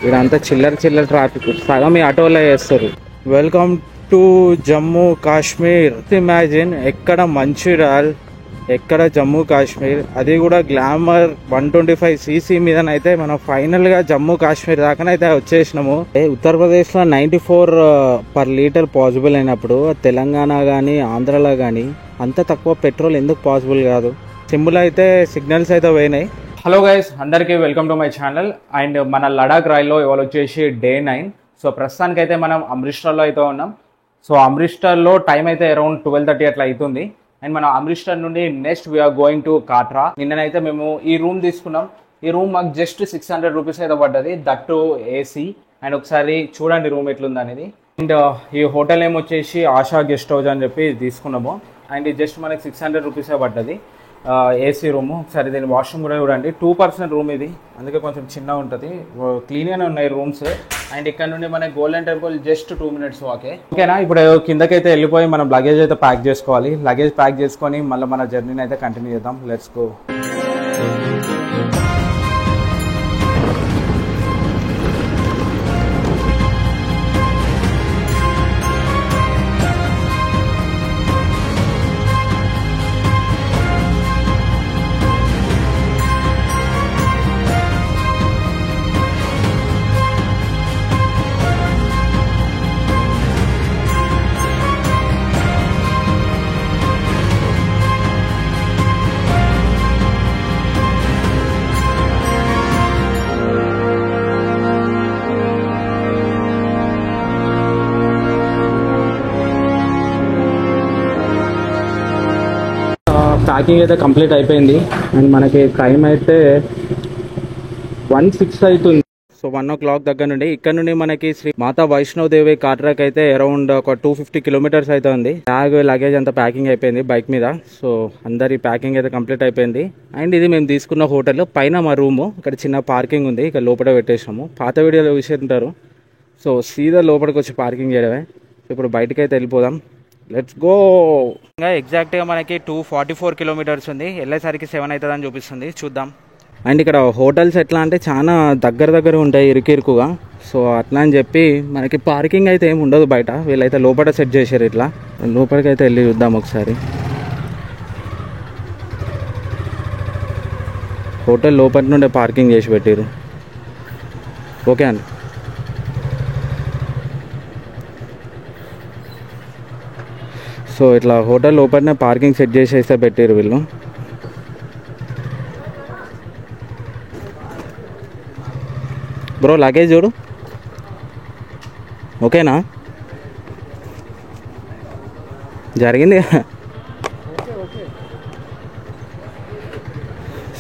ఇదంతా చిల్లర ట్రాఫిక్, సగం ఈ ఆటోలో చేస్తారు. Welcome to Jammu Kashmir. Imagine, ఎక్కడ మంచిర్యాల్, ఎక్కడ జమ్మూ కాశ్మీర్, అది కూడా గ్లామర్ 125cc మీదనైతే మనం ఫైనల్గా జమ్మూ కాశ్మీర్ దాకానైతే వచ్చేసినాము. ఉత్తరప్రదేశ్లో 94 per లీటర్ పాసిబుల్ అయినప్పుడు తెలంగాణ కానీ ఆంధ్రాలో కానీ అంత తక్కువ పెట్రోల్ ఎందుకు పాసిబుల్ కాదు? సింబుల్ అయితే సిగ్నల్స్ అయితే పోయినాయి. హలో గైస్, అందరికీ welcome to my channel. And మన లడాక్ రైల్లో ఇవాళ వచ్చేసి Day 9. సో ప్రస్తుతానికైతే మనం అమృత్సర్లో అయితే ఉన్నాం. సో అమృత్సర్లో టైం అయితే అరౌండ్ 12:30 అట్లా అవుతుంది. అండ్ మనం అమృత్సర్ నుండి next we are going to Katra. నిన్ననైతే మేము ఈ రూమ్ తీసుకున్నాం. ఈ రూమ్ మాకు జస్ట్ 600 రూపీస్ అయితే పడ్డది, దట్టు ఏసీ. అండ్ ఒకసారి చూడండి రూమ్ ఎట్లుంది అనేది. అండ్ ఈ హోటల్ ఏమో వచ్చేసి ఆశా గెస్ట్ హౌస్ అని చెప్పి తీసుకున్నాము. అండ్ ఇది జస్ట్ మనకి 600 రూపీసే పడ్డది ఏసీ రూము. ఒకసారి దీని వాష్రూమ్ కూడా చూడండి, 2% రూమ్ ఇది, అందుకే కొంచెం చిన్నగా ఉంటుంది. క్లీన్గానే ఉన్నాయి రూమ్స్. అండ్ ఇక్కడ నుండి మన గోల్డెన్ టెంపుల్ జస్ట్ 2 minutes వాకే. ఓకేనా, ఇప్పుడు కిందకైతే వెళ్ళిపోయి మనం లగేజ్ అయితే ప్యాక్ చేసుకోవాలి. లగేజ్ ప్యాక్ చేసుకొని మళ్ళీ మన జర్నీని అయితే కంటిన్యూ చేద్దాం. Let's go. ప్యాకింగ్ అయితే కంప్లీట్ అయిపోయింది. అండ్ మనకి టైం అయితే 1:06 అవుతుంది. సో 1 o'clock దగ్గర నుండి ఇక్కడ నుండి మనకి శ్రీ మాతా వైష్ణోదేవి కాట్రాక్ అయితే అరౌండ్ ఒక 250 kilometers అయితే ఉంది. లగేజ్ అంతా ప్యాకింగ్ అయిపోయింది బైక్ మీద. సో అందరి ప్యాకింగ్ అయితే కంప్లీట్ అయిపోయింది. అండ్ ఇది మేము తీసుకున్న హోటల్ పైన మా రూము. ఇక్కడ చిన్న పార్కింగ్ ఉంది, ఇక్కడ లోపల పెట్టేసాము. పాత వీడియోలో చూసేంటారు. సో సీదా లోపలికి వచ్చి పార్కింగ్ చేయడమే. ఇప్పుడు బయటకి అయితే వెళ్ళిపోదాం. Let's go. ఎగ్జాక్ట్గా మనకి 244 kilometers ఉంది. వెళ్ళేసరికి 7 అవుతుందని చూపిస్తుంది, చూద్దాం. అండ్ ఇక్కడ హోటల్స్ ఎట్లా అంటే చాలా దగ్గర ఉంటాయి, ఇరుకుగా. సో అట్లా అని చెప్పి మనకి పార్కింగ్ అయితే ఏమి ఉండదు బయట. వీళ్ళైతే లోపల సెట్ చేశారు. ఇట్లా లోపలికి అయితే వెళ్ళి చూద్దాం ఒకసారి. హోటల్ లోపల నుండే పార్కింగ్ చేసి పెట్టారు. ఓకే అండి. సో ఇట్లా హోటల్ లోపలనే పార్కింగ్ సెట్ చేసేస్తే పెట్టారు వీళ్ళు. బ్రో లగేజ్ చూడు, ఓకేనా? జరిగింది.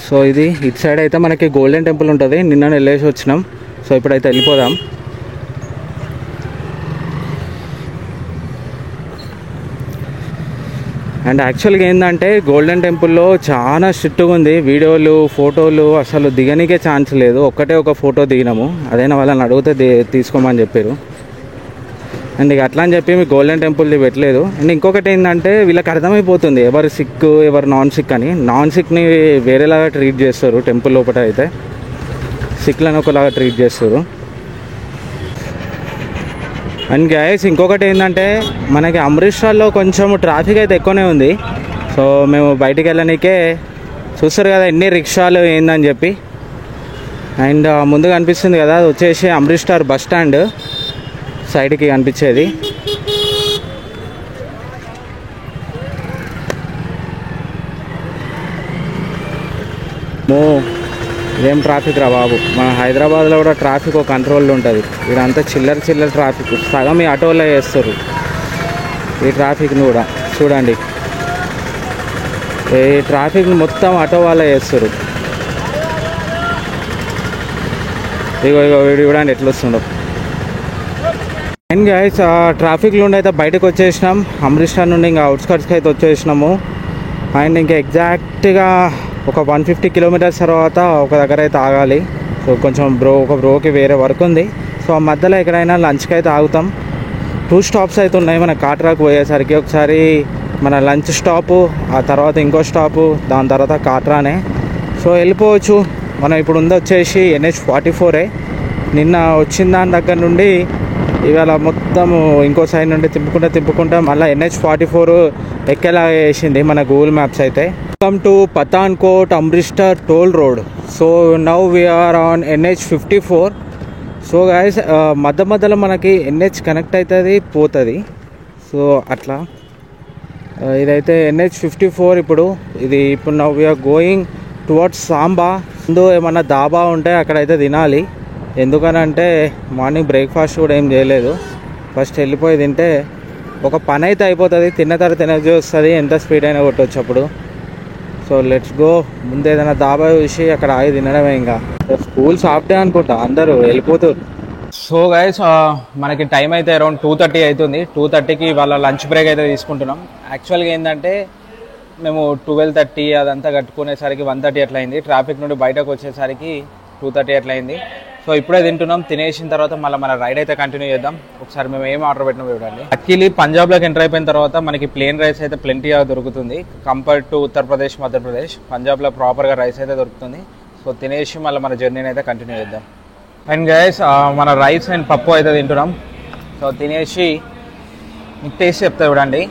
సో ఇది ఇటు సైడ్ అయితే మనకి గోల్డెన్ టెంపుల్ ఉంటుంది. నిన్న వెళ్ళేసి వచ్చినాం. సో ఇప్పుడైతే వెళ్ళిపోదాం. అండ్ యాక్చువల్గా ఏంటంటే గోల్డెన్ టెంపుల్లో చాలా స్ట్రిక్ట్గా ఉంది. వీడియోలు ఫోటోలు అసలు దిగనికే ఛాన్స్ లేదు. ఒక్కటే ఒక ఫోటో దిగినాము, అదైనా వాళ్ళని అడిగితే తీసుకోమని చెప్పారు. అండ్ ఇక అట్లా అని చెప్పి మీకు గోల్డెన్ టెంపుల్ది పెట్టలేదు. అండ్ ఇంకొకటి ఏంటంటే వీళ్ళకి అర్థమైపోతుంది ఎవరు సిక్ ఎవరు నాన్ సిక్ అని. నాన్ సిక్ని వేరేలాగా ట్రీట్ చేస్తారు, టెంపుల్ లోపల అయితే సిక్లను ఒకలాగా ట్రీట్ చేస్తారు. అండ్ గైస్ ఇంకొకటి ఏంటంటే మనకి అమృత్సర్లో కొంచెం ట్రాఫిక్ అయితే ఎక్కువనే ఉంది. సో మేము బయటికి వెళ్ళడానికే చూస్తారు కదా ఎన్ని రిక్షాలు ఏందని చెప్పి. అండ్ ముందు కనిపిస్తుంది కదా, అది వచ్చేసి అమృత్సర్ బస్ స్టాండ్ సైడ్కి కనిపించేది. ఇదేం ట్రాఫిక్ రా బాబు. మన హైదరాబాద్లో కూడా ట్రాఫిక్ ఒక కంట్రోల్లో ఉంటుంది. ఇదంతా చిల్లర ట్రాఫిక్, సగం ఈ ఆటోలో వేస్తారు ఈ ట్రాఫిక్ని కూడా. చూడండి ఈ ట్రాఫిక్ని మొత్తం ఆటో వాళ్ళే వేస్తారు. ఇగో వీడు చూడండి ఎట్లా వస్తుండో. అండ్ గైస్ ట్రాఫిక్ నుండి అయితే బయటకు వచ్చేసినాం. అమృత్సర్ నుండి ఇంకా అవుట్స్కట్స్కి అయితే వచ్చేసినాము. అండ్ ఇంకా ఎగ్జాక్ట్గా ఒక 150 kilometers తర్వాత ఒక దగ్గర అయితే ఆగాలి. సో కొంచెం ఒక బ్రోకి వేరే వర్క్ ఉంది. సో ఆ మధ్యలో ఎక్కడైనా లంచ్కి అయితే ఆగుతాం. 2 stops అయితే ఉన్నాయి మన కాట్రాకు పోయేసరికి. ఒకసారి మన లంచ్ స్టాపు, ఆ తర్వాత ఇంకో స్టాపు, దాని తర్వాత కాట్రానే. సో వెళ్ళిపోవచ్చు. మనం ఇప్పుడు ఉంది వచ్చేసి NH 44. నిన్న వచ్చిన దాని దగ్గర నుండి ఇవాళ మొత్తము ఇంకో సైడ్ నుండి తిప్పుకుంటా మళ్ళీ NH44 ఎక్కేలా వేసింది మన గూగుల్ మ్యాప్స్ అయితే. Welcome to Pathankot Amritsar toll road. So now we are on NH54. So guys మధ్యలో మనకి NH కనెక్ట్ అవుతుంది పోతుంది. సో అట్లా ఇదైతే NH54. ఇప్పుడు now we are going towards Samba. ముందు ఏమన్నా దాబా ఉంటే అక్కడైతే తినాలి. ఎందుకనంటే మార్నింగ్ బ్రేక్ఫాస్ట్ కూడా ఏం చేయలేదు. ఫస్ట్ వెళ్ళిపోయి తింటే ఒక పని అయితే అయిపోతుంది. తిన్న తర్వాత ఎనర్జీ వస్తుంది, ఎంత స్పీడ్ అయినా కొట్టవచ్చు అప్పుడు. So let's go. ముందు ఏదైనా దాబా చూసి అక్కడ ఆగి తినడమే. ఇంకా స్కూల్స్ హాఫ్ డే అనుకుంటా, అందరూ వెళ్ళిపోతారు. సో గైస్ మనకి టైం అయితే అరౌండ్ 2:30 అవుతుంది. 2:30కి వాళ్ళ లంచ్ బ్రేక్ అయితే తీసుకుంటున్నాం. యాక్చువల్గా ఏంటంటే మేము 12:30 అదంతా కట్టుకునేసరికి 1:30 అట్లా అయింది. ట్రాఫిక్ నుండి బయటకు వచ్చేసరికి 2:30 అట్లా అయింది. సో ఇప్పుడే తింటున్నాం. తినేసిన తర్వాత మళ్ళీ మన రైడ్ అయితే కంటిన్యూ చేద్దాం. ఒకసారి మేము ఏం ఆర్డర్ పెట్టినా చూడండి. యాక్చువల్లీ పంజాబ్లోకి ఎంటర్ అయిపోయిన తర్వాత మనకి ప్లేన్ రైస్ అయితే ప్లెంటీగా దొరుకుతుంది కంపేర్డ్ టు ఉత్తరప్రదేశ్, మధ్యప్రదేశ్. పంజాబ్లో ప్రాపర్గా రైస్ అయితే దొరుకుతుంది. సో తినేసి మళ్ళీ మన జర్నీని అయితే కంటిన్యూ చేద్దాం. అండ్ గైస్ మన రైస్ అండ్ పప్పు అయితే తింటున్నాం. సో తినేసి మీకు టేస్ట్ చెప్తా చూడండి.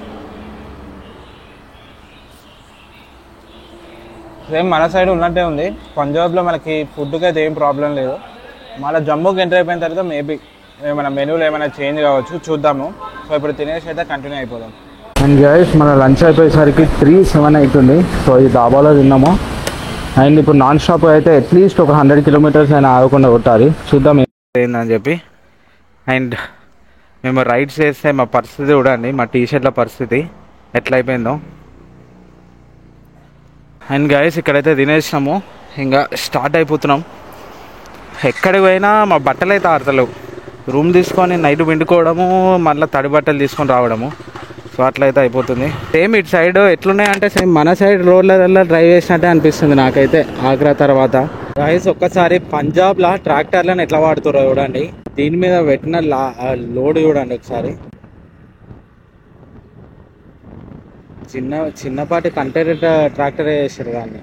సేమ్ మన సైడ్ ఉన్నట్టే ఉంది. పంజాబ్లో మనకి ఫుడ్కి అయితే ఏం ప్రాబ్లం లేదు. మళ్ళీ జమ్మూకి ఎంటర్ అయిపోయిన తర్వాత మేబీ ఏమైనా మెనూలో ఏమైనా చేంజ్ కావచ్చు, చూద్దాము. సో ఇప్పుడు తినేసి అయితే కంటిన్యూ అయిపోదాం. అండ్ గైస్ మన లంచ్ అయిపోయేసరికి 3:07 అవుతుంది. సో ఈ దాబాలో తిన్నాము. అండ్ ఇప్పుడు నాన్ స్టాప్ అయితే అట్లీస్ట్ ఒక 100 కిలోమీటర్స్ అయినా ఆగకుండా కొట్టాలి. చూద్దాం ఏందని చెప్పి. అండ్ మేము రైడ్స్ చేస్తే మా పరిస్థితి చూడండి, మా టీషర్ట్ల పరిస్థితి ఎట్లా అయిపోయిందో. అండ్ గైస్ ఇక్కడైతే తినేసినాము, ఇంకా స్టార్ట్ అయిపోతున్నాం. ఎక్కడికి పోయినా మా బట్టలు అయితే ఆడతలేవు. రూమ్ తీసుకొని నైట్ పిండుకోవడము, మళ్ళీ తడి బట్టలు తీసుకొని రావడము. సో అట్లయితే అయిపోతుంది. సేమ్ ఇటు సైడ్ ఎట్లున్నాయంటే సేమ్ మన సైడ్ రోడ్లలో డ్రైవ్ చేసినట్టే అనిపిస్తుంది నాకైతే ఆగ్రా తర్వాత. గైస్ ఒక్కసారి పంజాబ్లో ట్రాక్టర్లను ఎట్లా వాడుతారో చూడండి. దీని మీద పెట్టిన లోడ్ చూడండి ఒకసారి. చిన్నపాటి కంటైనర్ ట్రాక్టర్ వేసారు దాన్ని.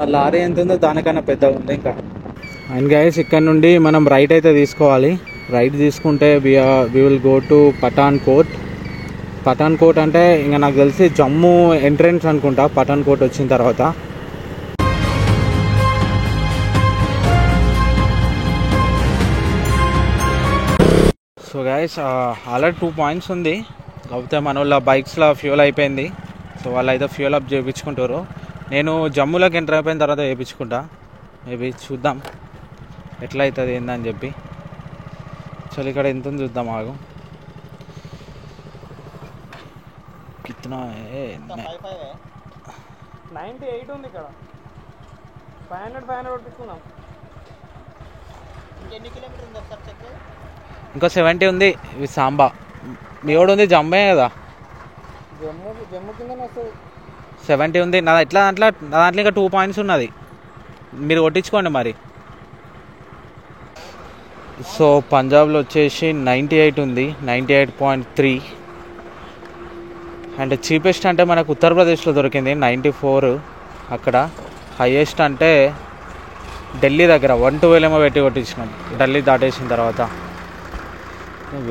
ఆ లారీ ఎంత ఉందో దానికన్నా పెద్దగా ఉంది ఇంకా. అండ్ గైస్ ఇక్కడ నుండి మనం రైట్ అయితే తీసుకోవాలి. రైట్ తీసుకుంటే we will go to Pathankot. Pathankot అంటే ఇంకా నాకు తెలిసి జమ్మూ ఎంట్రెన్స్ అనుకుంటా పఠాన్కోట్ వచ్చిన తర్వాత. సో గైస్ ఆల్రెడీ 2 పాయింట్స్ ఉంది. కాకపోతే మన వాళ్ళ బైక్స్లో ఫ్యూల్ అయిపోయింది. సో వాళ్ళు అయితే ఫ్యూల్ అప్ చేయించుకుంటారు. నేను జమ్మూలోకి ఎంటర్ అయిపోయిన తర్వాత చేయించుకుంటా. మేబీ చూద్దాం ఎట్లా అవుతుంది ఏందని చెప్పి. చలో ఇక్కడ ఎంత చూద్దాం ఆగు. కిतना 98 ఉంది ఇక్కడ. 500 పట్టించుకున్నాం. ఇంకా 70 ఉంది. ఇవి సాంబా మీ వాడు ఉంది జమ్మే కదా. జమ్మూ కింద 70 ఉంది. నా దాంట్లో ఇంకా 2 పాయింట్స్ ఉన్నది. మీరు కొట్టించుకోండి మరి. సో పంజాబ్లో వచ్చేసి 98 ఉంది, 98.3. అండ్ చీపెస్ట్ అంటే మనకు ఉత్తరప్రదేశ్లో దొరికింది 94. అక్కడ హైయెస్ట్ అంటే ఢిల్లీ దగ్గర 112 ఏమో పెట్టి కొట్టించినాం ఢిల్లీ దాటేసిన తర్వాత.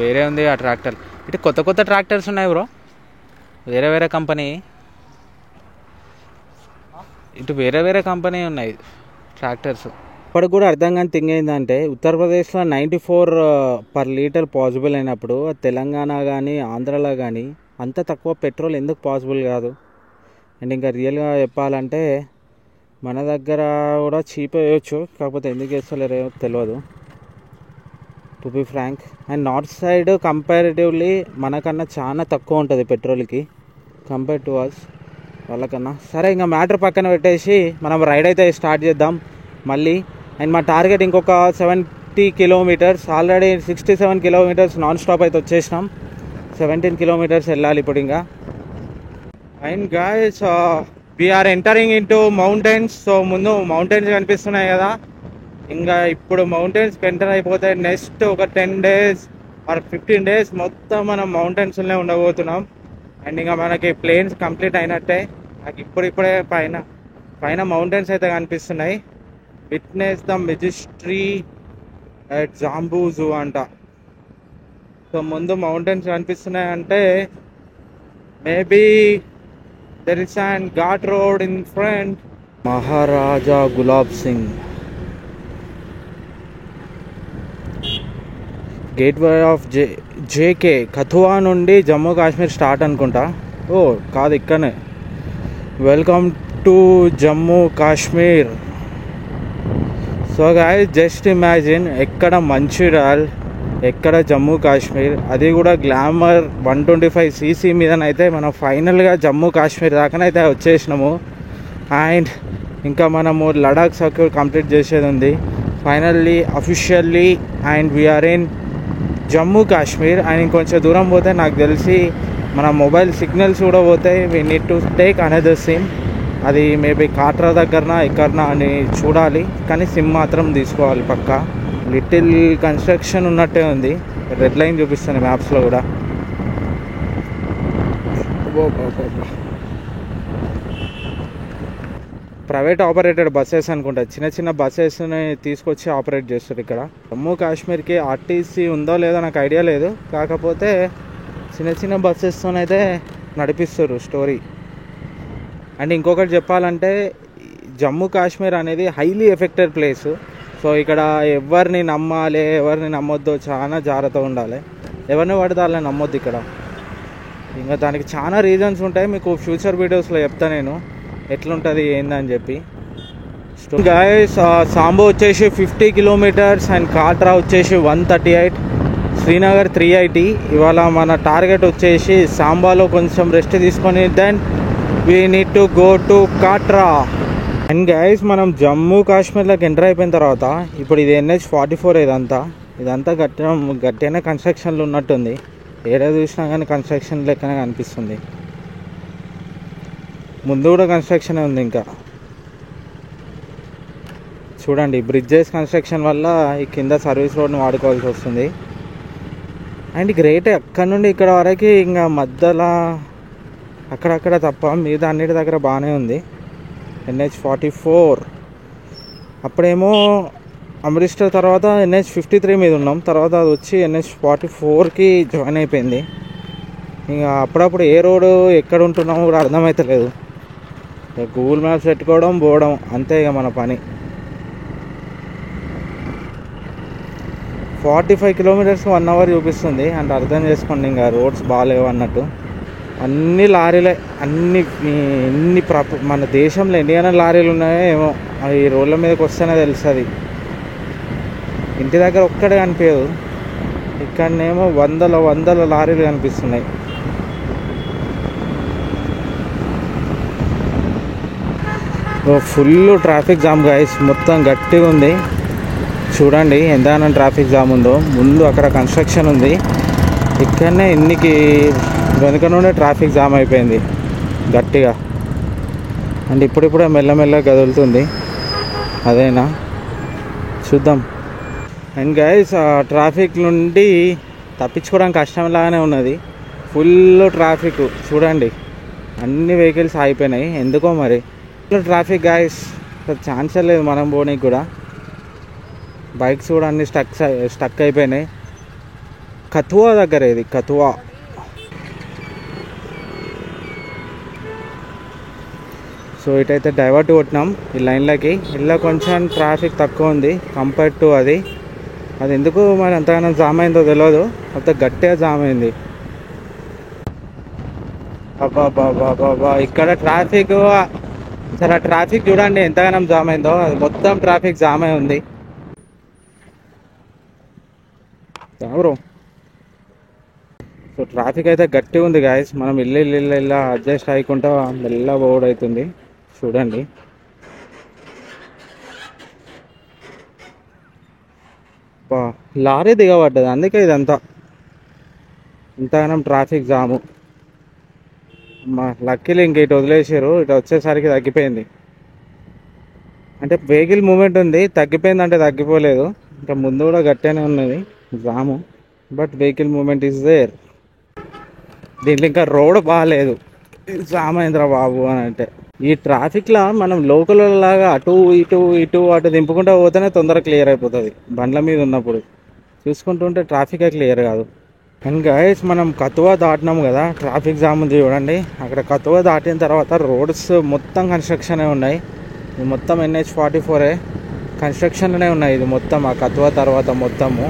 వేరే ఉంది ఆ ట్రాక్టర్. ఇటు కొత్త ట్రాక్టర్స్ ఉన్నాయి బ్రో, వేరే కంపెనీ. ఇటు వేరే కంపెనీ ఉన్నాయి ట్రాక్టర్స్. ఇప్పటికి కూడా అర్థం కాని థింగ్ ఏంటంటే ఉత్తరప్రదేశ్లో 94 పర్ లీటర్ పాసిబుల్ అయినప్పుడు తెలంగాణ కానీ ఆంధ్రాలో కానీ అంత తక్కువ పెట్రోల్ ఎందుకు పాసిబుల్ కాదు? అండ్ ఇంకా రియల్గా చెప్పాలంటే మన దగ్గర కూడా చీప్ వేయచ్చు, కాకపోతే ఎందుకు వేస్తలేరో తెలియదు to be frank. And north side comparatively మనకన్నా చాలా తక్కువ ఉంటుంది పెట్రోల్కి కంపేర్ టు అస్ వాళ్ళకన్నా. సరే ఇంకా మ్యాటర్ పక్కన పెట్టేసి మనం రైడ్ అయితే స్టార్ట్ చేద్దాం మళ్ళీ. అండ్ మా టార్గెట్ ఇంకొక 70 kilometres. Already 67 kilometres non stop అయితే వచ్చేసినాం. 17 కిలోమీటర్స్ వెళ్ళాలి ఇప్పుడు ఇంకా. And guys we are entering into mountains. So ముందు మౌంటైన్స్ కనిపిస్తున్నాయి కదా, ఇంకా ఇప్పుడు మౌంటైన్స్ ఎంటర్ అయిపోతే నెక్స్ట్ ఒక 10 days ఆర్ 15 days మొత్తం మనం మౌంటైన్స్లోనే ఉండబోతున్నాం. అండ్ ఇంకా మనకి ప్లేన్స్ కంప్లీట్ అయినట్టే. నాకు ఇప్పుడిప్పుడే పైన మౌంటైన్స్ అయితే కనిపిస్తున్నాయి. Witness the majesty at Jambu zoo అంట. సో ముందు మౌంటైన్స్ కనిపిస్తున్నాయంటే maybe there is and ghat road in front. Maharaja Gulab Singh gateway of J K Kathua నుండి జమ్మూ కాశ్మీర్ స్టార్ట్ అనుకుంటా. ఓ కాదు, ఇక్కడనే. Welcome to Jammu Kashmir. So guys just imagine, ఎక్కడ మంచిర్యాల్, ఎక్కడ జమ్మూ కాశ్మీర్, అది కూడా గ్లామర్ 125cc మీదనైతే మనం ఫైనల్గా జమ్మూ కాశ్మీర్ దాకానైతే వచ్చేసినాము. అండ్ ఇంకా మనము లడాక్ సర్క్యూట్ కంప్లీట్ చేసేది ఉంది finally officially. And we are in Jammu Kashmir. And ఇంకొంచెం దూరం పోతే నాకు తెలిసి మన మొబైల్ సిగ్నల్స్ కూడా పోతాయి. We need to take another SIM. అది మేబీ కాట్రా దగ్గరనా ఎక్కడనా అని చూడాలి, కానీ సిమ్ మాత్రం తీసుకోవాలి పక్కా. లిటిల్ కన్స్ట్రక్షన్ ఉన్నట్టే ఉంది, రెడ్ లైన్ చూపిస్తుంది మ్యాప్స్లో కూడా. ప్రైవేట్ ఆపరేటెడ్ బస్సెస్ అనుకుంటా, చిన్న చిన్న బస్సెస్ని తీసుకొచ్చి ఆపరేట్ చేస్తారు ఇక్కడ. జమ్మూ కాశ్మీర్కి ఆర్టీసీ ఉందో లేదో నాకు ఐడియా లేదు, కాకపోతే చిన్న చిన్న బస్సెస్తోనైతే నడిపిస్తారు స్టోరీ. అండ్ ఇంకొకటి చెప్పాలంటే జమ్మూ కాశ్మీర్ అనేది హైలీ ఎఫెక్టెడ్ ప్లేస్. సో ఇక్కడ ఎవరిని నమ్మాలి ఎవరిని నమ్మొద్దో చాలా జాగ్రత్తగా ఉండాలి. ఎవరిని పడితే వాళ్ళని నమ్మొద్దు ఇక్కడ. ఇంకా దానికి చాలా రీజన్స్ ఉంటాయి, మీకు ఫ్యూచర్ వీడియోస్లో చెప్తా నేను ఎట్లుంటుంది ఏందని చెప్పి. గాయస్ సాంబో వచ్చేసి 50 కిలోమీటర్స్ అండ్ కాట్రా వచ్చేసి 138, శ్రీనగర్ 380. ఇవాళ మన టార్గెట్ వచ్చేసి సాంబాలో కొంచెం రెస్ట్ తీసుకొని then we need to go to Katra. And guys మనం జమ్మూ కాశ్మీర్లోకి ఎంటర్ అయిపోయిన తర్వాత ఇప్పుడు ఇది NH-44. ఇదంతా గట్టిగానే కన్స్ట్రక్షన్లు ఉన్నట్టుంది. ఏడా చూసినా కానీ కన్స్ట్రక్షన్ లెక్కనే కనిపిస్తుంది. ముందు కూడా కన్స్ట్రక్షనే ఉంది. ఇంకా చూడండి, బ్రిడ్జెస్ కన్స్ట్రక్షన్ వల్ల ఈ కింద సర్వీస్ రోడ్ని వాడుకోవాల్సి వస్తుంది. అండ్ గ్రేట్, అక్కడ నుండి ఇక్కడ వరకు ఇంకా మధ్యలో అక్కడక్కడ తప్ప మిగతా అన్నిటి దగ్గర బాగానే ఉంది. NH-44 అప్పుడేమో అమృత్సర్ తర్వాత NH-53 మీద ఉన్నాం, తర్వాత అది వచ్చి NH-44కి జాయిన్ అయిపోయింది. ఇంకా అప్పుడప్పుడు ఏ రోడ్డు ఎక్కడ ఉంటున్నామో కూడా అర్థమవుతలేదు. గూగుల్ మ్యాప్స్ పెట్టుకోవడం పోవడం అంతే ఇక మన పని. 45 కిలోమీటర్స్ 1 అవర్ చూపిస్తుంది. అంటే అర్థం చేసుకోండి ఇంకా రోడ్స్ బాగాలేవు అన్నట్టు. అన్ని లారీలే, ఎన్ని మన దేశంలో ఎన్ని లారీలు ఉన్నాయో ఏమో, అవి రోడ్ల మీదకి వస్తేనే తెలుస్తుంది. ఇంటి దగ్గర ఒక్కడే కనిపించదు, ఇక్కడనేమో వందల లారీలు కనిపిస్తున్నాయి. ఫుల్ ట్రాఫిక్ జామ్ గైస్, మొత్తం గట్టిగా ఉంది. చూడండి ఎంతగానో ట్రాఫిక్ జామ్ ఉందో. ముందు అక్కడ కన్స్ట్రక్షన్ ఉంది, ఇక్కడనే వెనుక నుండే ట్రాఫిక్ జామ్ అయిపోయింది గట్టిగా. అండ్ ఇప్పుడిప్పుడే మెల్లమెల్లగా కదులుతుంది. అదేనా చూద్దాం. అండ్ గైస్ ట్రాఫిక్ నుండి తప్పించుకోవడం కష్టంలాగానే ఉన్నది. ఫుల్ ట్రాఫిక్ చూడండి, అన్ని వెహికల్స్ ఆగిపోయినాయి ఎందుకో మరి. ఫుల్ ట్రాఫిక్ గైస్, ఛాన్సే లేదు మనం పోనీకి కూడా. బైక్స్ కూడా అన్ని స్టక్ అయిపోయినాయి. కథువా దగ్గర, ఇది కథువా. సో ఇటైతే డైవర్ట్ కొట్టినాం ఈ లైన్లోకి. ఇలా కొంచెం ట్రాఫిక్ తక్కువ ఉంది కంపేర్ టు అది ఎందుకు మరి ఎంతగానో జామ్ అయిందో తెలియదు, అంత గట్టిగా జామ్ అయింది. అబ్బా ఇక్కడ ట్రాఫిక్, సరే ట్రాఫిక్ చూడండి ఎంతగానో జామ్ అయిందో. అది మొత్తం ట్రాఫిక్ జామ్ అయి ఉంది. ఎవరు సో ట్రాఫిక్ అయితే గట్టిగా ఉంది గాయస్. మనం ఇల్లు అడ్జస్ట్ అయ్యకుండా మెల్ల పోవడం అవుతుంది. చూడండి లారీ దిగబడ్డది, అందుకే ఇదంతా ఇంతగానం ట్రాఫిక్ జాము. లక్కీలు ఇంక ఇటు వదిలేసారు, ఇటు వచ్చేసరికి తగ్గిపోయింది. అంటే వెహికల్ మూమెంట్ ఉంది, తగ్గిపోయింది అంటే తగ్గిపోలేదు. ఇంకా ముందు కూడా గట్టిగానే ఉన్నది jam, but vehicle movement is there. దీంట్లో ఇంకా రోడ్ బాగాలేదు, జామ్ అయిందిరా బాబు అని అంటే. ఈ ట్రాఫిక్లో మనం లోకల్ లాగా అటు ఇటు ఇటు అటు దింపుకుంటూ పోతేనే తొందరగా క్లియర్ అయిపోతుంది బండ్ల మీద ఉన్నప్పుడు. చూసుకుంటుంటే ట్రాఫికే క్లియర్ కాదు. అండ్ గైస్ మనం కతువా దాటినాము కదా, ట్రాఫిక్ జామ్ ఉంది చూడండి. అక్కడ కతువా దాటిన తర్వాత రోడ్స్ మొత్తం కన్స్ట్రక్షనే ఉన్నాయి. ఇది మొత్తం NH44 కన్స్ట్రక్షన్లోనే ఉన్నాయి. ఇది మొత్తం ఆ కతువా తర్వాత మొత్తము.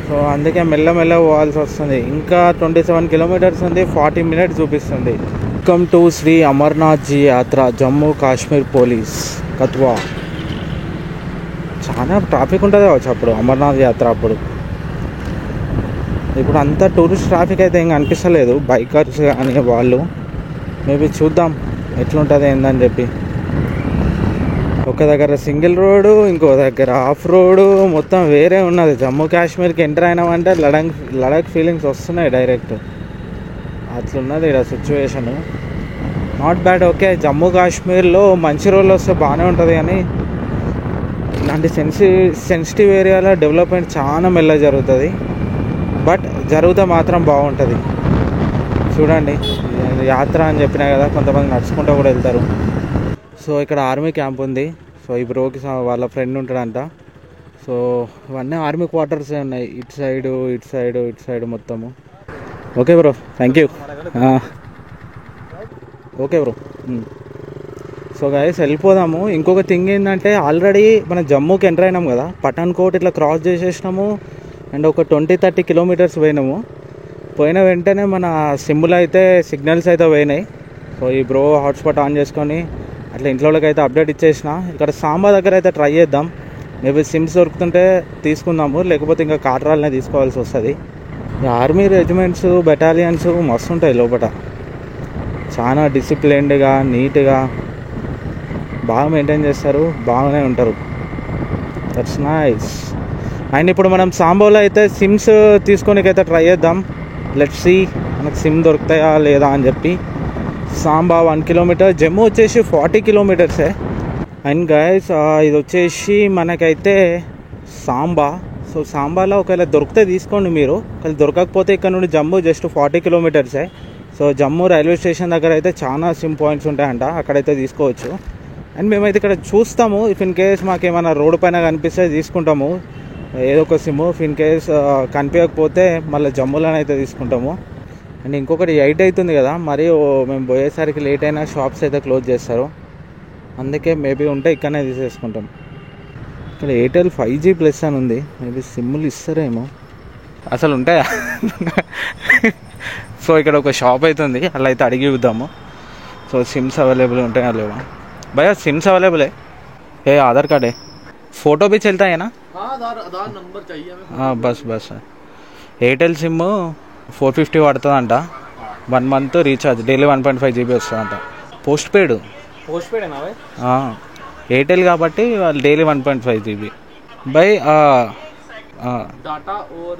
సో అందుకే మెల్లమెల్ల పోవాల్సి వస్తుంది. ఇంకా 27 కిలోమీటర్స్ ఉంది, 40 మినిట్స్ చూపిస్తుంది. Welcome to Shri Amarnath ji Yatra, Jammu Kashmir police Kathua. చాలా ట్రాఫిక్ ఉంటుంది కావచ్చు అప్పుడు అమర్నాథ్ యాత్ర అప్పుడు. ఇప్పుడు అంతా టూరిస్ట్ ట్రాఫిక్ అయితే ఏం అనిపిస్తలేదు, బైకర్స్ కానీ వాళ్ళు. మేబీ చూద్దాం ఎట్లుంటుంది ఏందని చెప్పి. ఒక దగ్గర సింగిల్ రోడ్డు, ఇంకో దగ్గర ఆఫ్ రోడ్డు, మొత్తం వేరే ఉన్నది. జమ్మూ కాశ్మీర్కి ఎంటర్ అయినామంటే లడాక్ ఫీలింగ్స్ వస్తున్నాయి డైరెక్ట్. అట్లున్నది ఇక్కడ situation. Not bad, okay. Jammu కాశ్మీర్లో మంచి రోజులు వస్తే బాగానే ఉంటుంది, కానీ ఇలాంటి సెన్సిటివ్ ఏరియాలో డెవలప్మెంట్ చాలా మెల్లగా జరుగుతుంది. బట్ జరిగితే మాత్రం బాగుంటుంది. చూడండి, యాత్ర అని చెప్పినా కదా, కొంతమంది నడుచుకుంటూ కూడా వెళ్తారు. సో ఇక్కడ ఆర్మీ క్యాంప్ ఉంది. సో ఈ బ్రోకి వాళ్ళ ఫ్రెండ్ ఉంటాడంట. సో ఇవన్నీ ఆర్మీ క్వార్టర్సే ఉన్నాయి, ఇటు సైడు మొత్తము. Okay bro, thank you. Okay bro. So guys వెళ్ళిపోదాము. ఇంకొక థింగ్ ఏంటంటే, ఆల్రెడీ మనం జమ్మూకి ఎంటర్ అయినాం కదా, పఠాన్కోట్ ఇట్లా క్రాస్ చేసేసినాము. అండ్ ఒక 20-30 కిలోమీటర్స్ పోయిన వెంటనే మన సిమ్లో అయితే సిగ్నల్స్ అయితే పోయినాయి. సో ఈ బ్రో హాట్స్పాట్ ఆన్ చేసుకొని అట్లా ఇంట్లోకి అయితే అప్డేట్ ఇచ్చేసిన. ఇక్కడ సాంబా దగ్గర అయితే ట్రై చేద్దాం. మేబీ సిమ్స్ దొరుకుతుంటే తీసుకుందాము, లేకపోతే ఇంకా కాట్రాలనే తీసుకోవాల్సి వస్తుంది. ఆర్మీ రెజిమెంట్స్, బెటాలియన్స్ మస్తు ఉంటాయి లోపల. చాలా డిసిప్లిన్డ్గా, నీట్గా బాగా మెయింటైన్ చేస్తారు, బాగానే ఉంటారు. That's nice. అండ్ ఇప్పుడు మనం సాంబాలో అయితే సిమ్స్ తీసుకోనికైతే ట్రై చేద్దాం. లెట్స్ సీ మనకు సిమ్ దొరుకుతాయా లేదా అని చెప్పి. సాంబా 1 కిలోమీటర్, జమ్మూ వచ్చేసి 40 కిలోమీటర్సే. అండ్ గైస్ ఇది వచ్చేసి మనకైతే సాంబా. సో సాంబాలో ఒకవేళ దొరికితే తీసుకోండి మీరు, ఒకవేళ దొరకకపోతే ఇక్కడ నుండి జమ్మూ జస్ట్ 40 కిలోమీటర్సే. సో జమ్మూ రైల్వే స్టేషన్ దగ్గర అయితే చాలా సిమ్ పాయింట్స్ ఉంటాయంట, అక్కడైతే తీసుకోవచ్చు. అండ్ మేమైతే ఇక్కడ చూస్తాము, ఇఫ్ ఇన్ కేస్ మాకేమైనా రోడ్డు పైన కనిపిస్తే తీసుకుంటాము ఏదో ఒక సిమ్. ఇఫ్ ఇన్ కేస్ కనిపించకపోతే మళ్ళీ జమ్మూలోనైతే తీసుకుంటాము. అండ్ ఇంకొకటి 8 అవుతుంది కదా, మరి మేము పోయేసరికి లేట్ అయినా షాప్స్ అయితే క్లోజ్ చేస్తారు. అందుకే మేబీ ఉంటే ఇక్కడనే తీసేసుకుంటాం. ఇక్కడ ఎయిర్టెల్ 5G ప్లస్ అని ఉంది, మేబీ సిమ్లు ఇస్తారేమో, అసలు ఉంటాయా? సో ఇక్కడ ఒక షాప్ అవుతుంది, అలా అయితే అడిగి చూద్దాము. సో సిమ్స్ అవైलेबल ఉంటాయా లేవా? भैया सिम्स अवेलेबल है? ये आधार कार्ड है, फोटो भी चलता है ना? आधार नंबर चाहिए हमें. हाँ बस एयरटेल सिम 450 పడుతుందంట, 1 మంత్ రీఛార్జ్, డైలీ 1.5 GB వస్తుందంట. పోస్ట్ పెయిడ్ ఎయిర్టెల్ కాబట్టి వాళ్ళు డైలీ 1.5 GB బై डाटा और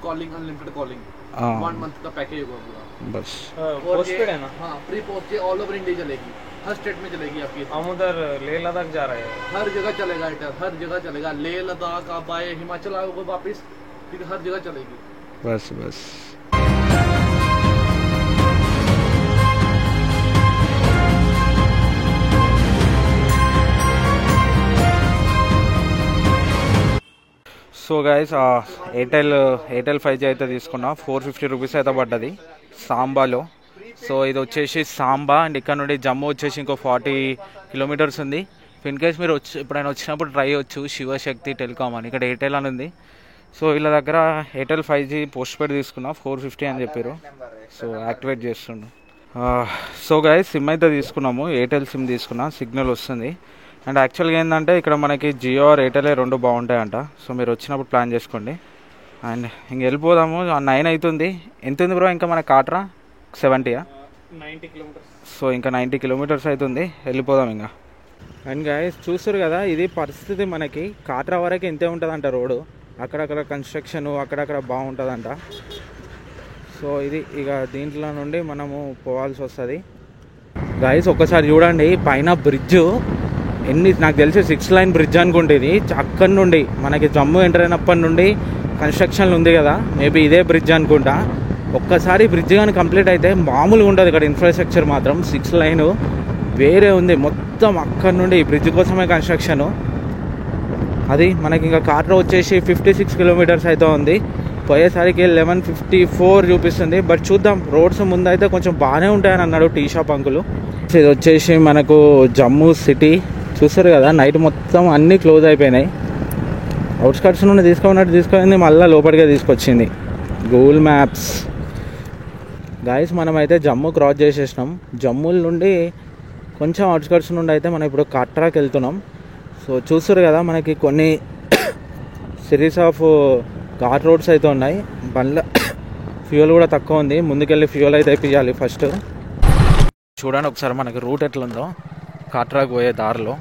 कॉलिंग, अनलिमिटेड कॉलिंग, 1 मंथ का पैकेज होगा पूरा. बस पोस्टपेड है ना? हाँ free post, all over India चलेगी, हर स्टेट में चलेगी आपकी. हम उधर लेह लद्दाख जा रहे हैं, हर जगह चलेगा इधर, हर जगह चलेगा. लेह लद्दाख आप आए, हिमाचल आओगे वापस, फिर हर जगह चलेगी. बस సో గైస్ ఎయిర్టెల్ 5G అయితే తీసుకున్నా. 450 రూపీస్ అయితే పడ్డది సాంబాలో. సో ఇది వచ్చేసి సాంబా. అండ్ ఇక్కడ నుండి జమ్మూ వచ్చేసి ఇంకో 40 కిలోమీటర్స్ ఉంది. ఇన్ కేస్ మీరు ఎప్పుడైనా వచ్చినప్పుడు ట్రై చేయొచ్చు, శివశక్తి టెలికామ్ అని, ఇక్కడ ఎయిర్టెల్ అని ఉంది. సో వీళ్ళ దగ్గర ఎయిర్టెల్ 5G పోస్ట్ పెయిడ్ తీసుకున్నా, 450 అని చెప్పారు. సో యాక్టివేట్ చేస్తుండు. సో గైస్ సిమ్ అయితే తీసుకున్నాము, ఎయిర్టెల్ సిమ్ తీసుకున్నా, సిగ్నల్ వస్తుంది. అండ్ యాక్చువల్గా ఏంటంటే ఇక్కడ మనకి జియో ఆర్ ఎయిర్టెల్ 2 బాగుంటాయంట. సో మీరు వచ్చినప్పుడు ప్లాన్ చేసుకోండి. అండ్ ఇంక వెళ్ళిపోదాము, 9 అవుతుంది. ఎంత ఉంది బ్రో ఇంకా మన కాట్రా? 70 90 కిలోమీటర్స్. సో ఇంకా 90 కిలోమీటర్స్ అవుతుంది, వెళ్ళిపోదాం ఇంకా. అండ్ గైస్ చూస్తారు కదా, ఇది పరిస్థితి. మనకి కాట్రా వరకు ఇంతే ఉంటుందంట రోడ్డు, అక్కడక్కడ కన్స్ట్రక్షన్ అక్కడక్కడ బాగుంటుందంట. సో ఇది ఇక దీంట్లో నుండి మనము పోవాల్సి వస్తుంది. గైస్ ఒక్కసారి చూడండి, పైన బ్రిడ్జ్ నాకు తెలిసి 6 లైన్ బ్రిడ్జ్ అనుకుంటుంది. అక్కడి నుండి మనకి జమ్మూ ఎంటర్ అయినప్పటి నుండి కన్స్ట్రక్షన్లు ఉంది కదా, మేబీ ఇదే బ్రిడ్జ్ అనుకుంటా. ఒక్కసారి బ్రిడ్జ్ కానీ కంప్లీట్ అయితే మామూలుగా ఉంటుంది ఇక్కడ ఇన్ఫ్రాస్ట్రక్చర్ మాత్రం. 6 లైన్ వేరే ఉంది. మొత్తం అక్కడ నుండి ఈ బ్రిడ్జ్ కోసమే కన్స్ట్రక్షను. అది మనకి ఇంకా కాట్రా వచ్చేసి 56 కిలోమీటర్స్ అయితే ఉంది. పోయేసరికి 1154 చూపిస్తుంది. బట్ చూద్దాం, రోడ్స్ ముందు అయితే కొంచెం బాగానే ఉంటాయని అన్నాడు టీ షాప్ అంకులు. ఇది వచ్చేసి మనకు జమ్మూ సిటీ చూస్తారు కదా, నైట్ మొత్తం అన్నీ క్లోజ్ అయిపోయినాయి. అవుట్స్కట్స్ నుండి తీసుకొని మళ్ళీ లోపలిగా తీసుకొచ్చింది గూగుల్ మ్యాప్స్. గాయస్ మనమైతే జమ్మూ క్రాస్ చేసేసినాం. జమ్మూ నుండి కొంచెం అవుట్స్కట్స్ నుండి అయితే మనం ఇప్పుడు కాట్రాకి వెళ్తున్నాం. సో చూస్తారు కదా, మనకి కొన్ని సిరీస్ ఆఫ్ ఘాట్ రోడ్స్ అయితే ఉన్నాయి. బండ్ల ఫ్యూయల్ కూడా తక్కువ ఉంది. ముందుకెళ్ళి ఫ్యూయల్ అయితే వేయాలి ఫస్ట్. చూడండి ఒకసారి మనకి రూట్ ఎట్లుందో కాట్రాకి పోయే దారిలో.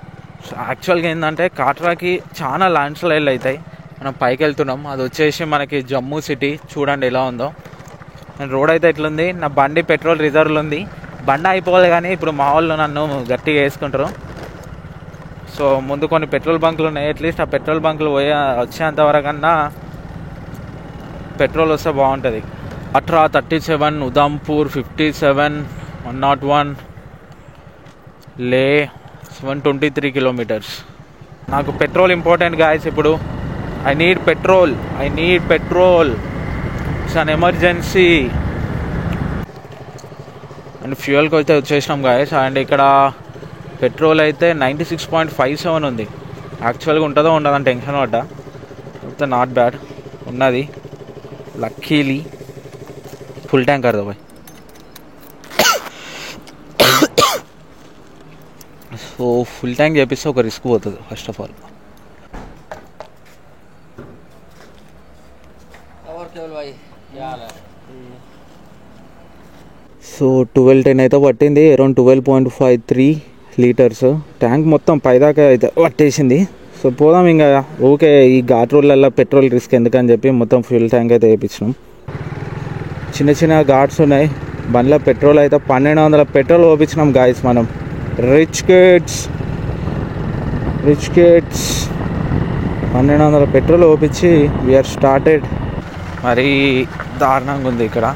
సో యాక్చువల్గా ఏంటంటే కాట్రాకి చాలా ల్యాండ్ స్లైడ్లు అవుతాయి. మనం పైకి వెళ్తున్నాం. అది వచ్చేసి మనకి జమ్మూ సిటీ. చూడండి ఎలా ఉందో. రోడ్ అయితే ఎట్లుంది. నా బండి పెట్రోల్ రిజర్వ్లు ఉంది. బండి అయిపోవాలి కానీ ఇప్పుడు మా వాళ్ళు నన్ను గట్టిగా వేసుకుంటారు. సో ముందు కొన్ని పెట్రోల్ బంకులు ఉన్నాయి. అట్లీస్ట్ ఆ పెట్రోల్ బంకులు వచ్చేంత వరకన్నా పెట్రోల్ వస్తే బాగుంటుంది. అట్రా 37, ఉదంపూర్ 57, 101, లే 123 కిలోమీటర్స్. నాకు పెట్రోల్ ఇంపార్టెంట్ గాయస్. ఇప్పుడు I need petrol. It's an emergency. And ఫ్యూయల్కి అయితే వచ్చేసినాం గాయస్. అండ్ ఇక్కడ పెట్రోల్ అయితే 96.57 ఉంది. యాక్చువల్గా ఉంటుందో ఉండదని టెన్షన్ పడ్డా. అయితే నాట్ బ్యాడ్ ఉన్నది. లక్కీలీ ఫుల్ ట్యాంక్ కర్దా బాయ్. సో ఫుల్ ట్యాంక్ చేపిస్తే ఒక రిస్క్ పోతుంది ఫస్ట్ ఆఫ్ ఆల్. సో 1210 అయితే పట్టింది. Around 12.53 litres. ట్యాంక్ మొత్తం పైదాకా అయితే పట్టేసింది. సో పోదాం ఇంకా. ఓకే, ఈ ఘాట్ రోడ్లలో పెట్రోల్ రిస్క్ ఎందుకని చెప్పి మొత్తం ఫ్యూల్ ట్యాంక్ అయితే వేయించినాం. చిన్న చిన్న ఘాట్స్ ఉన్నాయి. బండ్లో పెట్రోల్ అయితే 1200 పెట్రోల్ పోపించినాం గాయస్ మనం. రిచ్ కిడ్స్ 1200 పెట్రోల్ పోపించి వీఆర్ స్టార్టెడ్. మరీ దారుణంగా ఉంది ఇక్కడ.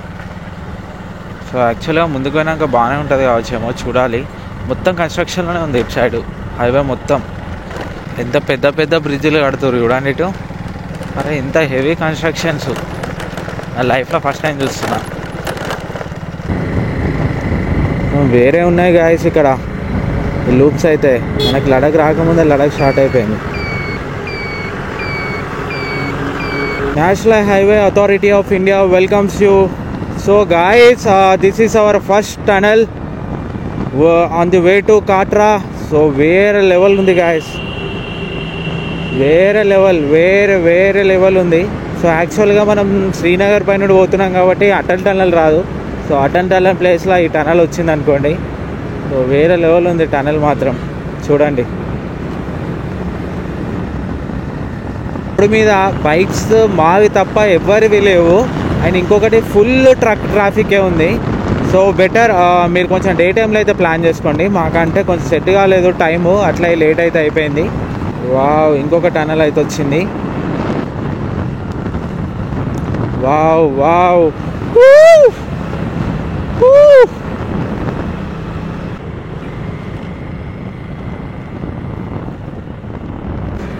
సో యాక్చువల్గా ముందుకు పోయినాక బాగానే ఉంటుంది కావచ్చేమో, చూడాలి. మొత్తం కన్స్ట్రక్షన్లోనే ఉంది ఇటు సైడు హైవే మొత్తం. ఎంత పెద్ద పెద్ద బ్రిడ్జ్లు కడుతున్నారు చూడండి ఇటు. అరే ఇంత హెవీ కన్స్ట్రక్షన్స్ నా లైఫ్లో ఫస్ట్ టైం చూస్తున్నా. వేరే ఉన్నాయి గాయస్ ఇక్కడ ఈ లూప్స్ అయితే. మనకి లడక్ రాకముందే లడక్ స్టార్ట్ అయిపోయింది. National highway authority of India welcomes you. So guys this is our first tunnel on the way to Katra. So వేరే లెవెల్ ఉంది గాయస్. వేరే లెవెల్ ఉంది. సో యాక్చువల్గా మనం శ్రీనగర్ పై నుండి పోతున్నాం కాబట్టి అటల్ టనల్ రాదు. సో అటల్ టనల్ ప్లేస్లో ఈ టనల్ వచ్చింది అనుకోండి. సో వేరే లెవెల్ ఉంది టనల్ మాత్రం. చూడండి ఇప్పుడు మీద బైక్స్ మావి తప్ప ఎవరివి లేవు. అండ్ ఇంకొకటి ఫుల్ ట్రాఫికే ఉంది. సో బెటర్ మీరు కొంచెం డే టైంలో అయితే ప్లాన్ చేసుకోండి. మాకంటే కొంచెం సెట్ కాలేదు టైము, అట్లా లేట్ అయితే అయిపోయింది. వావ్, ఇంకొక టనల్ అయితే వచ్చింది. వావ్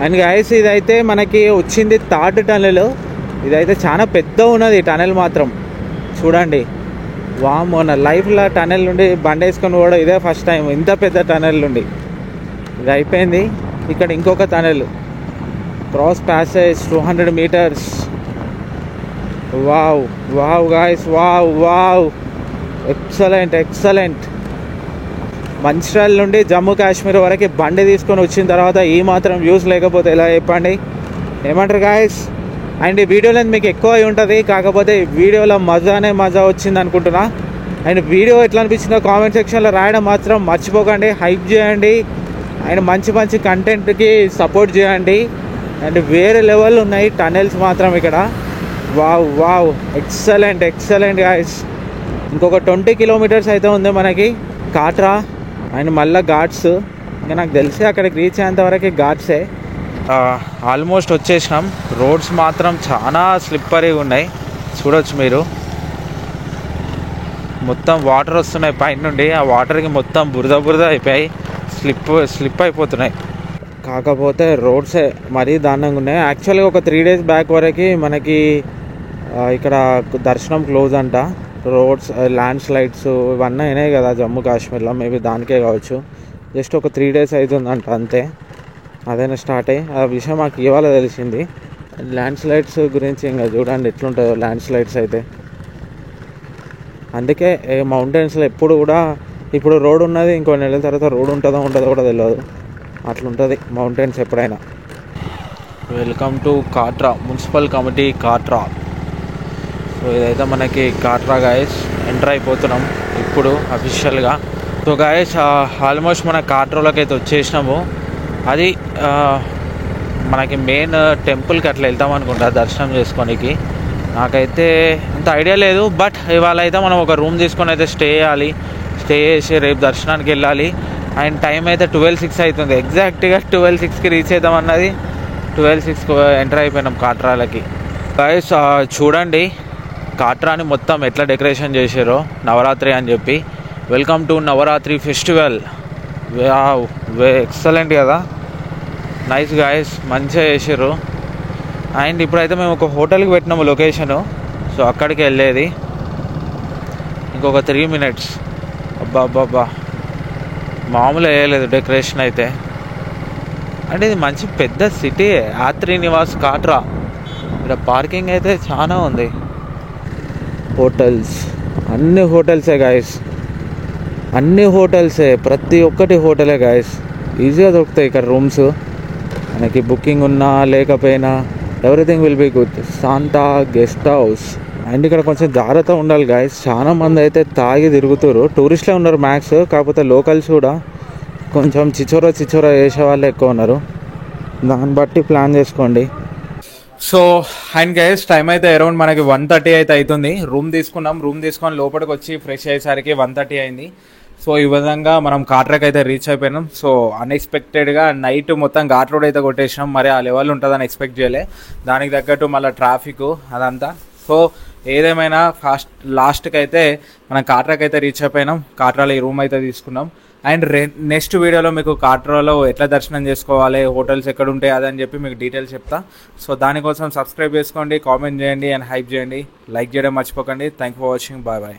అండ్ గైస్ ఇదైతే మనకి వచ్చింది థర్డ్ టనల్. ఇదైతే చాలా పెద్ద ఉన్నది టనల్ మాత్రం. చూడండి, వామ్మో, నా లైఫ్లో టనల్ నుండి బండి వేసుకొని కూడా ఇదే ఫస్ట్ టైం. ఇంత పెద్ద టనల్ నుండి ఇది అయిపోయింది. ఇక్కడ ఇంకొక tunnel, cross passage 200 meters. Wow guys, wow excellent. Mancherial నుండి జమ్మూ కాశ్మీర్ వరకు బండి తీసుకొని వచ్చిన తర్వాత ఈ మాత్రం వ్యూస్ లేకపోతే ఎలా చెప్పండి? ఏమంటారు గాయస్? అండ్ ఈ వీడియోలో మీకు ఎక్కువ అయి ఉంటుంది, కాకపోతే వీడియోలో మజా వచ్చింది అనుకుంటున్నా. అండ్ వీడియో ఎట్లా అనిపించిందో కామెంట్ సెక్షన్లో రాయడం మాత్రం మర్చిపోకండి. హైప్ చేయండి అండ్ మంచి కంటెంట్కి సపోర్ట్ చేయండి. అండ్ వేరే లెవెల్ ఉన్నాయి టనెల్స్ మాత్రం ఇక్కడ. Wow excellent guys. ఇంకొక 20 kilometers అయితే ఉంది మనకి కాట్రా. అండ్ మళ్ళీ ఘాట్స్. ఇంకా నాకు తెలిసి అక్కడికి రీచ్ అయ్యేంత వరకు ఘాట్సే. ఆల్మోస్ట్ వచ్చేసినాం. రోడ్స్ మాత్రం చాలా స్లిప్పరీగా ఉన్నాయి, చూడొచ్చు మీరు. మొత్తం వాటర్ వస్తున్నాయి పైన నుండి. ఆ వాటర్కి మొత్తం బురద బురద అయిపోయి స్లిప్ అయిపోతున్నాయి. కాకపోతే రోడ్సే మరీ దారుణంగా ఉన్నాయి. యాక్చువల్గా ఒక 3 days బ్యాక్ వరకు మనకి ఇక్కడ దర్శనం క్లోజ్ అంట. రోడ్స్ ల్యాండ్ స్లైడ్స్ ఇవన్నీ అయినాయి కదా జమ్మూ కాశ్మీర్లో, మేబీ దానికే కావచ్చు. జస్ట్ ఒక 3 days అవుతుందంట అంతే, అదైనా స్టార్ట్ అయ్యి. ఆ విషయం మాకు ఇవాళ తెలిసింది. ల్యాండ్ స్లైడ్స్ గురించి ఇంకా చూడండి ఎట్లుంటుందో ల్యాండ్ స్లైడ్స్ అయితే. అందుకే మౌంటైన్స్లో ఎప్పుడు కూడా, ఇప్పుడు రోడ్ ఉన్నది, ఇంకో నెలల తర్వాత రోడ్ ఉంటుందో కూడా తెలియదు, అట్లుంటుంది మౌంటైన్స్ ఎప్పుడైనా. Welcome to Katra municipal committee Katra. So ఇదైతే మనకి కాట్రా గాయస్, ఎంటర్ అయిపోతున్నాం ఇప్పుడు అఫీషియల్గా. సో గాయస్ ఆల్మోస్ట్ మన కాట్రాలోకి అయితే వచ్చేసినాము. అది మనకి మెయిన్ టెంపుల్కి అట్లా వెళ్తాం అనుకుంటా దర్శనం చేసుకోనికి. నాకైతే అంత ఐడియా లేదు, బట్ ఇవాళ అయితే మనం ఒక రూమ్ తీసుకొని అయితే స్టే చేసి రేపు దర్శనానికి వెళ్ళాలి. అండ్ టైం అయితే 12:06 అవుతుంది. ఎగ్జాక్ట్గా 12:06కి రీచ్ అవుతాం అన్నది. 12:06కి ఎంటర్ అయిపోయినాం కాట్రాలకి. గైస్ చూడండి కాట్రాని మొత్తం ఎట్లా డెకరేషన్ చేశారో, నవరాత్రి అని చెప్పి. Welcome to Navratri festival. Excellent కదా, నైస్ గాయస్, మంచిగా చేసారు. అండ్ ఇప్పుడైతే మేము ఒక హోటల్కి పెట్టినాము లొకేషను. సో అక్కడికి వెళ్ళేది ఇంకొక 3 minutes. అబ్బా మామూలు వేయలేదు డెకరేషన్ అయితే. అంటే ఇది మంచి పెద్ద సిటీ, యాత్రి నివాస్ కాట్రా. ఇక్కడ పార్కింగ్ అయితే చాలా ఉంది. హోటల్స్, అన్ని హోటల్సే గాయస్, అన్ని హోటల్సే, ప్రతి ఒక్కటి హోటలే గాయస్. ఈజీగా దొరుకుతాయి ఇక్కడ రూమ్స్, మనకి బుకింగ్ ఉన్నా లేకపోయినా everything will be good. Shanta guest house. And ఇక్కడ కొంచెం జాగ్రత్త ఉండాలి గాయస్, చాలా మంది అయితే తాగి తిరుగుతారు. టూరిస్ట్లే ఉన్నారు మ్యాక్స్, కాకపోతే లోకల్స్ కూడా కొంచెం చిచోరా చేసే వాళ్ళు ఎక్కువ ఉన్నారు. దాన్ని బట్టి ప్లాన్ చేసుకోండి. సో అండ్ గైస్ టైం అయితే అరౌండ్ మనకి 1:30 అయితే అవుతుంది. రూమ్ తీసుకొని లోపలికి వచ్చి ఫ్రెష్ అయ్యేసరికి 1:30 అయింది. సో ఈ విధంగా మనం కాట్రాకి అయితే రీచ్ అయిపోయినాం. సో అన్ఎక్స్పెక్టెడ్గా నైట్ మొత్తం ఘాట్ రోడ్ అయితే కొట్టేసినాం. మరి ఆ లెవెల్ ఉంటుందని ఎక్స్పెక్ట్ చేయలే. దానికి తగ్గట్టు మళ్ళీ ట్రాఫిక్ అదంతా. సో ఏదేమైనా లాస్ట్కి అయితే మనం కాట్రాకి అయితే రీచ్ అయిపోయినాం. కాట్రాలో ఈ రూమ్ అయితే తీసుకున్నాం. అండ్ నెక్స్ట్ వీడియోలో మీకు కాట్రాలో ఎట్లా దర్శనం చేసుకోవాలి, హోటల్స్ ఎక్కడ ఉంటాయి అదని చెప్పి మీకు డీటెయిల్స్ చెప్తా. సో దానికోసం సబ్స్క్రైబ్ చేసుకోండి, కామెంట్ చేయండి అండ్ హైప్ చేయండి, లైక్ చేయడం మర్చిపోకండి. Thank for watching, bye bye.